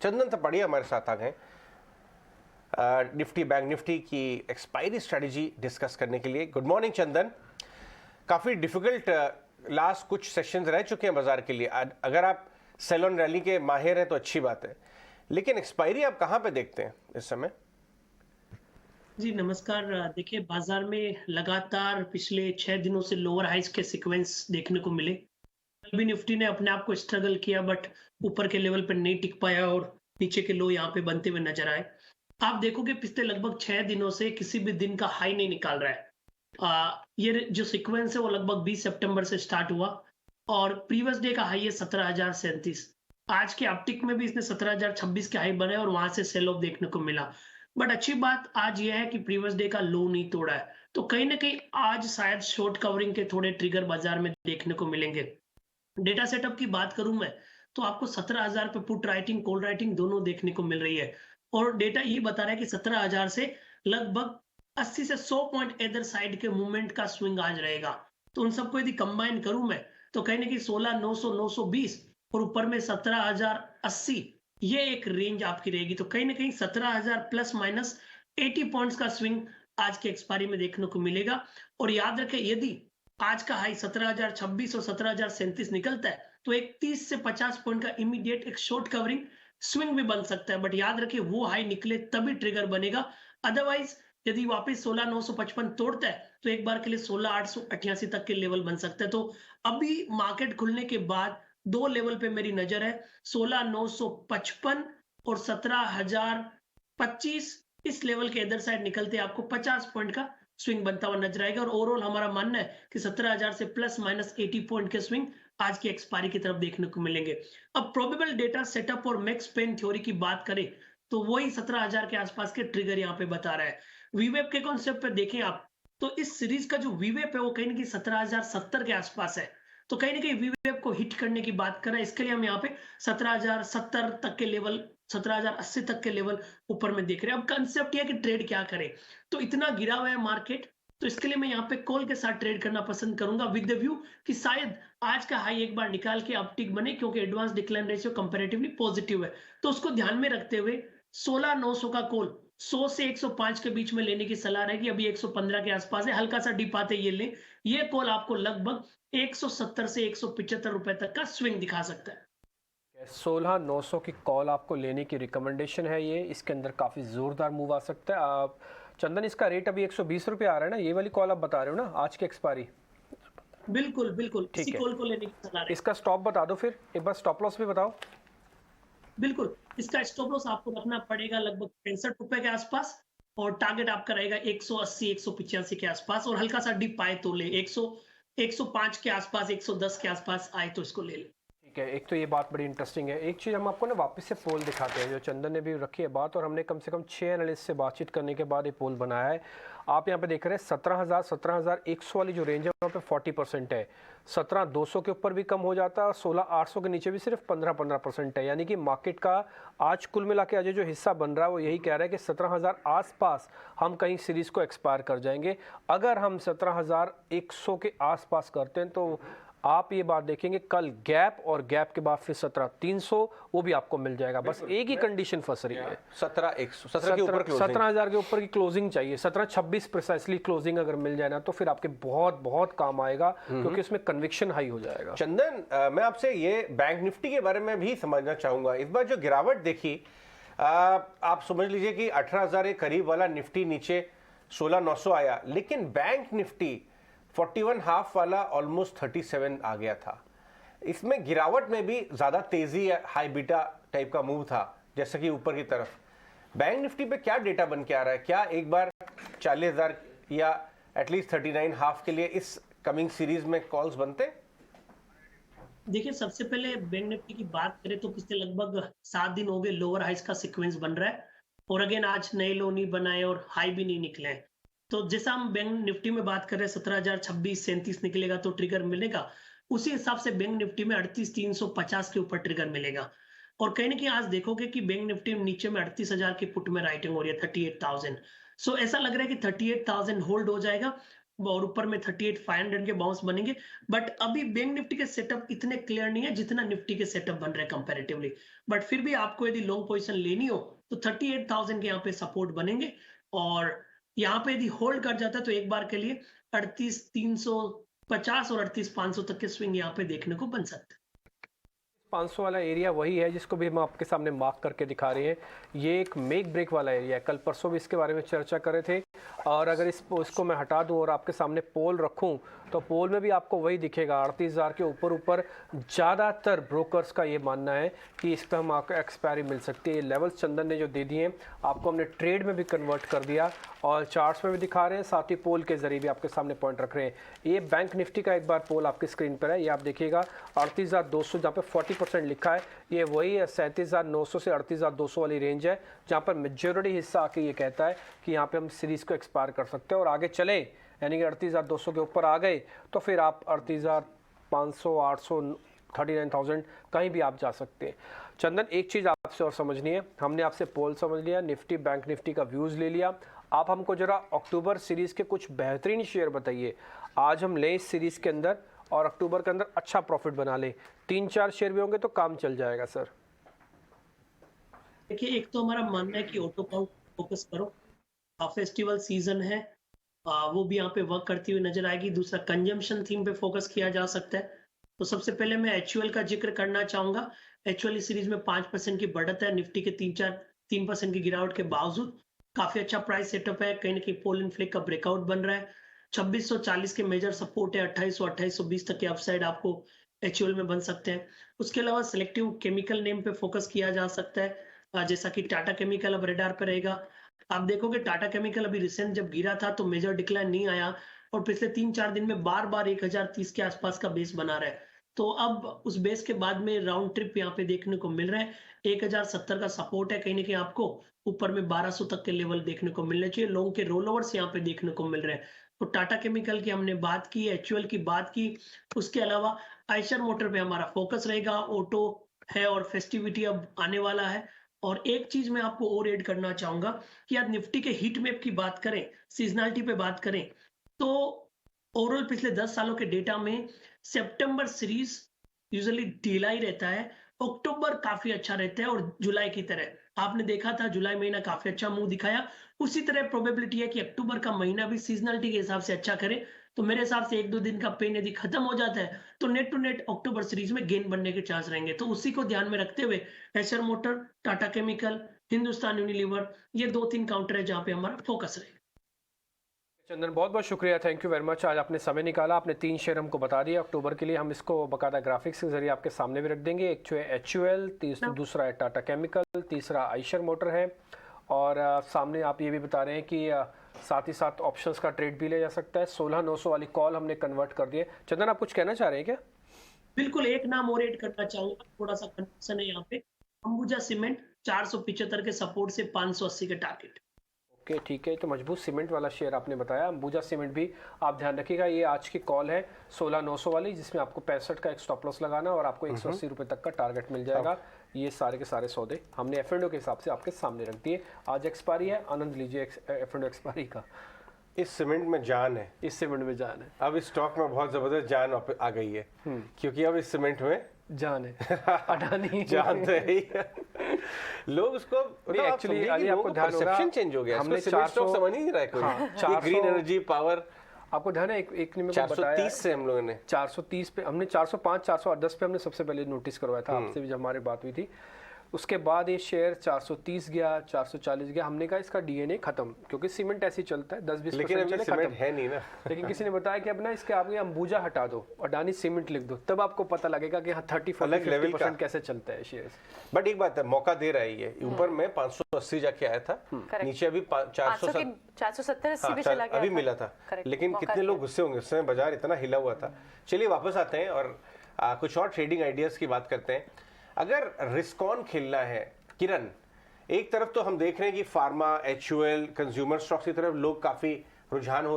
चंदन तपड़िया हमारे साथ आ गए निफ्टी बैंक निफ्टी की एक्सपायरी स्ट्रेटजी डिस्कस करने के लिए। गुड मॉर्निंग चंदन। काफ़ी डिफिकल्ट लास्ट कुछ सेशंस रह चुके हैं बाजार के लिए। अगर आप सेल ऑन रैली के माहिर हैं तो अच्छी बात है, लेकिन एक्सपायरी आप कहाँ पे देखते हैं इस समय? जी नमस्कार। देखिए बाजार में लगातार पिछले 6 दिनों से लोअर हाइस के सीक्वेंस देखने को मिले। कल भी निफ्टी ने अपने आप को स्ट्रगल किया बट ऊपर के लेवल पर नहीं टिक पाया और नीचे के लो यहाँ पे बनते हुए नजर आए। आप देखोगे पिछले लगभग 6 दिनों से किसी भी दिन का हाई नहीं निकाल रहा है। ये जो सीक्वेंस है वो लगभग 20 सितंबर से स्टार्ट हुआ और प्रीवियस डे का हाई है 17,037। आज के अपटिक में भी इसने 17,026 के हाई बनाए और वहां से सेल ऑफ देखने को मिला। बट अच्छी बात आज यह है कि प्रीवियस डे का लो नहीं तोड़ा है, तो कहीं ना कहीं आज शायद शॉर्ट कवरिंग के थोड़े ट्रिगर बाजार में देखने को मिलेंगे। डेटा सेटअप की बात करूं मैं तो आपको 17,000 पे पुट राइटिंग कॉल राइटिंग दोनों देखने को मिल रही है और डेटा ये बता रहा है कि 17,000 से लगभग 80 से 100 पॉइंट इधर साइड के मूवमेंट का स्विंग आज रहेगा। तो उन सबको यदि कंबाइन करूं मैं तो कहीं ना कहीं 16,900 920 और ऊपर में 17,080 ये एक रेंज आपकी रहेगी। तो कहीं ना कहीं 17,000 प्लस माइनस 80 पॉइंट्स का स्विंग आज के एक्सपायरी में देखने को मिलेगा। और याद रखें यदि आज का हाई 17,026 और 17,037 निकलता है तो एक 30 से 50 पॉइंट का इमीडिएट एक शॉर्ट कवरिंग स्विंग भी बन सकता है। बट याद रखिए वो हाई निकले तभी ट्रिगर बनेगा, अदरवाइज यदि वापस 16,955 तोड़ता है तो एक बार के लिए 16,888 तक के लेवल बन सकता है। तो अभी मार्केट खुलने के बाद दो लेवल पे मेरी नजर है, 16,955 और 17,025। इस लेवल के इधर साइड निकलते आपको 50 पॉइंट का स्विंग बनता हुआ नजर आएगा और ओवरऑल हमारा मानना है कि 17,000 से प्लस माइनस 80 पॉइंट के स्विंग आज की एक्सपायरी की तरफ देखने को मिलेंगे। अब प्रोबेबल डेटा सेटअप और मैक्स पेन थ्योरी की बात करें तो वही 17,000 के आसपास के ट्रिगर यहाँ पे बता रहा है। वीवेप के कॉन्सेप्ट पे देखें आप तो इस सीरीज का जो वीवेप है वो कहीं ना कहीं 17,070 के आसपास है। तो कहीं ना कहीं वीवेप को हिट करने की बात कर रहे हैं, इसके लिए हम यहाँ पे 17,070 तक के लेवल, 17,080 तक के लेवल ऊपर में देख रहे हैं। अब कंसेप्ट यह है कि ट्रेड क्या करें, तो इतना गिरा हुआ है मार्केट तो इसके लिए मैं यहाँ पे कॉल के साथ ट्रेड करना पसंद करूंगा विद द व्यू कि शायद आज का हाई एक बार निकाल के अपटिक बने, क्योंकि advance decline ratio comparatively positive है। तो उसको ध्यान में रखते हुए 16,900 का कॉल 100 से 105 के बीच में लेने की सलाह रहेगी। अभी 115 के आसपास है, हल्का सा डिप आते ये लें। ये कॉल आपको लगभग 170 से 175 रुपए तक का स्विंग दिखा सकता है। 16,900 की कॉल आपको लेने की रिकमेंडेशन है। ये इसके अंदर काफ़ी ज़ोरदार मूव आ सकता है। आप चंदन, इसका रेट अभी 120 रुपये आ रहा है ना, ये वाली कॉल आप बता रहे हो ना आज की एक्सपायरी? बिल्कुल बिल्कुल, इसी ठीक है, कॉल को लेने की सलाह रहेगी। इसका स्टॉप बता दो, फिर एक बार स्टॉप लॉस भी बताओ। बिल्कुल, इसका स्टॉप लॉस आपको रखना पड़ेगा लगभग 65 रुपए के आसपास और टारगेट आपका रहेगा 180 185 के आसपास और हल्का सा डिप आए तो ले 100 105 के आसपास, 110 के आसपास आए तो इसको ले ले। ठीक है, एक तो ये बात बड़ी इंटरेस्टिंग है। एक चीज़ हम आपको ना वापस से पोल दिखाते हैं, जो चंदन ने भी रखी है बात, और हमने कम से कम 6 एनालिस्ट से बातचीत करने के बाद ये पोल बनाया है। आप यहाँ पे देख रहे हैं 17,100 वाली जो रेंज है वहाँ पे 40% है। 17,200 के ऊपर भी कम हो जाता है और 16,800 के नीचे भी सिर्फ 15% है। यानी कि मार्केट का आज कुल मिला के आज जो हिस्सा बन रहा है वो यही कह रहा है कि 17,000 आसपास हम कहीं सीरीज़ को एक्सपायर कर जाएंगे। अगर हम 17,100 के आसपास करते हैं तो आप ये बात देखेंगे कल गैप और गैप के बाद फिर 17,300 वो भी आपको मिल जाएगा। बस एक ही कंडीशन फंस रही है, 17,100 के ऊपर क्लोजिंग, 17,000 के ऊपर की क्लोजिंग चाहिए। 17,26 प्रिसाइसली क्लोजिंग अगर मिल जाए ना तो फिर आपके बहुत बहुत काम आएगा, क्योंकि इसमें कन्विक्शन हाई हो जाएगा। चंदन, मैं आपसे ये बैंक निफ्टी के बारे में भी समझना चाहूंगा। इस बार जो गिरावट देखी, आप समझ लीजिए कि 18,000 के करीब वाला निफ्टी नीचे 16,900 आया, लेकिन बैंक निफ्टी 41 हाफ वाला ऑलमोस्ट 37 आ गया था। इसमें गिरावट में भी ज्यादा तेजी, हाई बीटा टाइप का मूव था जैसे कि ऊपर की तरफ। बैंक निफ्टी पे क्या डेटा बन के आ रहा है? क्या एक बार 40,000 या एटलीस्ट 39 हाफ के लिए इस कमिंग सीरीज में कॉल्स बनते? देखिए सबसे पहले बैंक निफ्टी की बात करें तो पिछले लगभग 7 दिन हो गए लोअर हाइस का सीक्वेंस बन रहा है और अगेन आज नए लो नहीं बनाए और हाई भी नहीं निकले हैं। तो जैसा हम बैंक निफ्टी में बात कर रहे हैं 17,026 37 निकलेगा तो ट्रिगर मिलेगा, उसी हिसाब से बैंक निफ्टी में 38,350 के ऊपर ट्रिगर मिलेगा। और कहीं ना कहीं आज देखोगे कि बैंक निफ्टी नीचे में 38,000 के पुट में राइटिंग हो रही है 38,000। सो ऐसा लग रहा है कि 38,000 होल्ड हो जाएगा और ऊपर में 38,500 के बाउंस बनेंगे। बट अभी बैंक निफ्टी के सेटअप इतने क्लियर नहीं है जितना निफ्टी के सेटअप बन रहे हैं कंपैरेटिवली। बट फिर भी आपको यदि लॉन्ग पोजीशन लेनी हो तो 38,000 के यहाँ पे सपोर्ट बनेंगे, और यहाँ पे यदि होल्ड कर जाता है तो एक बार के लिए 38,350 और 38,500 तक के स्विंग यहाँ पे देखने को बन सकते हैं। 500 वाला एरिया वही है जिसको भी हम आपके सामने मार्क करके दिखा रहे हैं। ये एक मेक ब्रेक वाला एरिया है, कल परसों भी इसके बारे में चर्चा कर रहे थे। और अगर इसको मैं हटा दूं और आपके सामने पोल रखूं तो पोल में भी आपको वही दिखेगा, 38,000 के ऊपर ऊपर ज़्यादातर ब्रोकर्स का ये मानना है कि इस पर हम आपको एक्सपायरी मिल सकती है। ये लेवल्स चंदन ने जो दे दिए हैं आपको हमने ट्रेड में भी कन्वर्ट कर दिया और चार्ट्स में भी दिखा रहे हैं, साथ ही पोल के जरिए भी आपके सामने पॉइंट रख रहे हैं। ये बैंक निफ्टी का एक बार पोल आपकी स्क्रीन पर है, ये आप देखिएगा 38,200 जहाँ पे 40% लिखा है, ये वही है 37,900 से 38,200 वाली रेंज है जहाँ पर मेजॉरिटी हिस्सा आके ये कहता है कि यहाँ पे हम सीरीज को एक्सपायर कर सकते हैं और आगे चले, यानी कि 38,200 के ऊपर आ गए तो फिर आप 38,500, 800, 39,000 कहीं भी आप जा सकते हैं। चंदन, एक चीज़ आपसे और समझनी है, हमने आपसे पोल समझ लिया, निफ्टी बैंक निफ्टी का व्यूज़ ले लिया, आप हमको जरा अक्टूबर सीरीज़ के कुछ बेहतरीन शेयर बताइए। आज हम लें इस सीरीज़ के अंदर और अक्टूबर के अंदर अच्छा प्रॉफिट बना लें, 3-4 शेयर भी होंगे तो काम चल जाएगा सर। देखिए, एक तो हमारा मानना है कि ऑटो काउंट फोकस करो, फेस्टिवल सीजन है, वो भी यहाँ पे वर्क करती हुई नजर आएगी। दूसरा, कंजम्पशन थीम पे फोकस किया जा सकता है। तो सबसे पहले मैं एचयूएल का जिक्र करना चाहूंगा। एचयूएल इस सीरीज में 5% की बढ़त है, निफ्टी के 3% की गिरावट के बावजूद काफी अच्छा प्राइस सेटअप है। कहीं ना कहीं पोल एंड फ्लिक का ब्रेकआउट बन रहा है। 2640 के मेजर सपोर्ट है, 2800-2820 तक के अपसाइड आपको एचयूएल में बन सकते हैं। उसके अलावा सिलेक्टिव केमिकल नेम पे फोकस किया जा सकता है, जैसा कि टाटा केमिकल अब रेडार पे रहेगा। आप देखोगे टाटा केमिकल अभी रिसेंट जब गिरा था तो मेजर डिक्लाइन नहीं आया और पिछले 3-4 दिन में बार बार 1030 के आसपास का बेस बना रहा है। तो अब उस बेस के बाद में राउंड ट्रिप यहाँ पे देखने को मिल रहा है। 1070 का सपोर्ट है, कहीं ना कहीं आपको ऊपर में 1200 तक के लेवल देखने को मिलने चाहिए। लॉन्ग के रोल ओवर्स यहाँ पे देखने को मिल रहे हैं। तो टाटा केमिकल की हमने बात की, एचयूएल की बात की। उसके अलावा आइशर मोटर पे हमारा फोकस रहेगा, ऑटो है और फेस्टिविटी अब आने वाला है। और एक चीज मैं आपको और ऐड करना चाहूंगा कि आज निफ्टी के हीट मैप की बात करें, सीजनलिटी पे बात करें, तो ओवरऑल पिछले 10 सालों के डेटा में सितंबर सीरीज यूजुअली ढीला ही रहता है, अक्टूबर काफी अच्छा रहता है और जुलाई की तरह आपने देखा था जुलाई महीना काफी अच्छा मुंह दिखाया। उसी तरह प्रोबेबिलिटी है कि अक्टूबर का महीना भी सीजनलिटी के हिसाब से अच्छा करे। तो मेरे हिसाब से 1-2 दिन का पेन यदि खत्म हो जाता है तो NET to NET October series में गेन बनने के चांस रहेंगे। तो उसी को ध्यान में रखते हुए Acer motor, Tata chemical, Hindustan Unilever, ये 2-3 काउंटर है जहां पे हमारा फोकस रहेगा। चंदन, बहुत बहुत शुक्रिया, थैंक यू वेरी मच। आज आपने समय निकाला, आपने 3 शेयर हमको बता दिए अक्टूबर के लिए। हम इसको बाकायदा ग्राफिक्स के जरिए आपके सामने भी रख देंगे। एक जो है एचयूएल, दूसरा है टाटा केमिकल, तीसरा आइशर मोटर है और सामने आप ये भी बता रहे हैं कि साथ ही साथ ऑप्शंस का ट्रेड भी ले जा सकता है। 16,900 वाली कॉल हमने कन्वर्ट कर दी है। चंदन, आप कुछ कहना चाह रहे हैं क्या? बिल्कुल, एक नाम और ऐड करना चाहूंगा, थोड़ा सा कंफ्यूजन है यहाँ पे। अंबुजा सीमेंट 475 के सपोर्ट से 580 के टारगेट। ओके, ठीक है, तो मजबूत सीमेंट वाला शेयर आपने बताया। अंबुजा सीमेंट भी आप ध्यान रखिएगा, ये आज की कॉल है 16,900 वाली, जिसमें आपको 65 का एक स्टॉप लॉस लगाना और आपको 180 रुपये तक का टारगेट मिल जाएगा। ये सारे के सारे सौदे हमने एफ&ओ के हिसाब से आपके सामने रख दिए। आज एक्सपायरी है, आनंद लीजिए एफ&ओ एक्सपायरी का। इस सीमेंट में जान है, इस सीमेंट में जान है। अब इस स्टॉक में बहुत जबरदस्त जान आ गई है, क्योंकि अब इस सीमेंट में जान है। अडानी जान तो है ही। लोग उसको एक्चुअली आपको ध्यान होगा, परसेप्शन चेंज हो गया, हमने 400 समझ नहीं रहा है कोई। ये ग्रीन एनर्जी पावर आपको ध्यान है, एक ने मेरे को बताया 430 से हम लोगों ने 430 पे, हमने 405 410 पे हमने सबसे पहले नोटिस करवाया था आपसे भी जब हमारी बात हुई थी। उसके बाद ये शेयर 430 गया, 440 गया। हमने कहा इसका डीएनए खत्म, क्योंकि सीमेंट ऐसे ही चलता है, 10-20% चले खत्म है नहीं ना। लेकिन किसी ने बताया कि अब ना इसके आगे अंबुजा हटा दो, अडानी सीमेंट लिख दो, तब आपको पता लगेगा कि हाँ 30-40-50% कैसे चलता है शेयर। बट एक बात है, मौका दे रहा है ये। ऊपर में 580 जाके आया था, नीचे अभी 470-80 भी चला गया, अभी मिला था। लेकिन कितने लोग गुस्से होंगे, उस समय बाजार इतना हिला हुआ था। चलिए वापस आते हैं और कुछ और ट्रेडिंग आइडियाज की बात करते हैं। अगर रिस्क ऑन खेलना है किरण, एक तरफ तो हम देख रहे हैं कि फार्मा, एचयूएल, कंज्यूमर स्टॉक्स की तरफ लोग काफी रुझान हो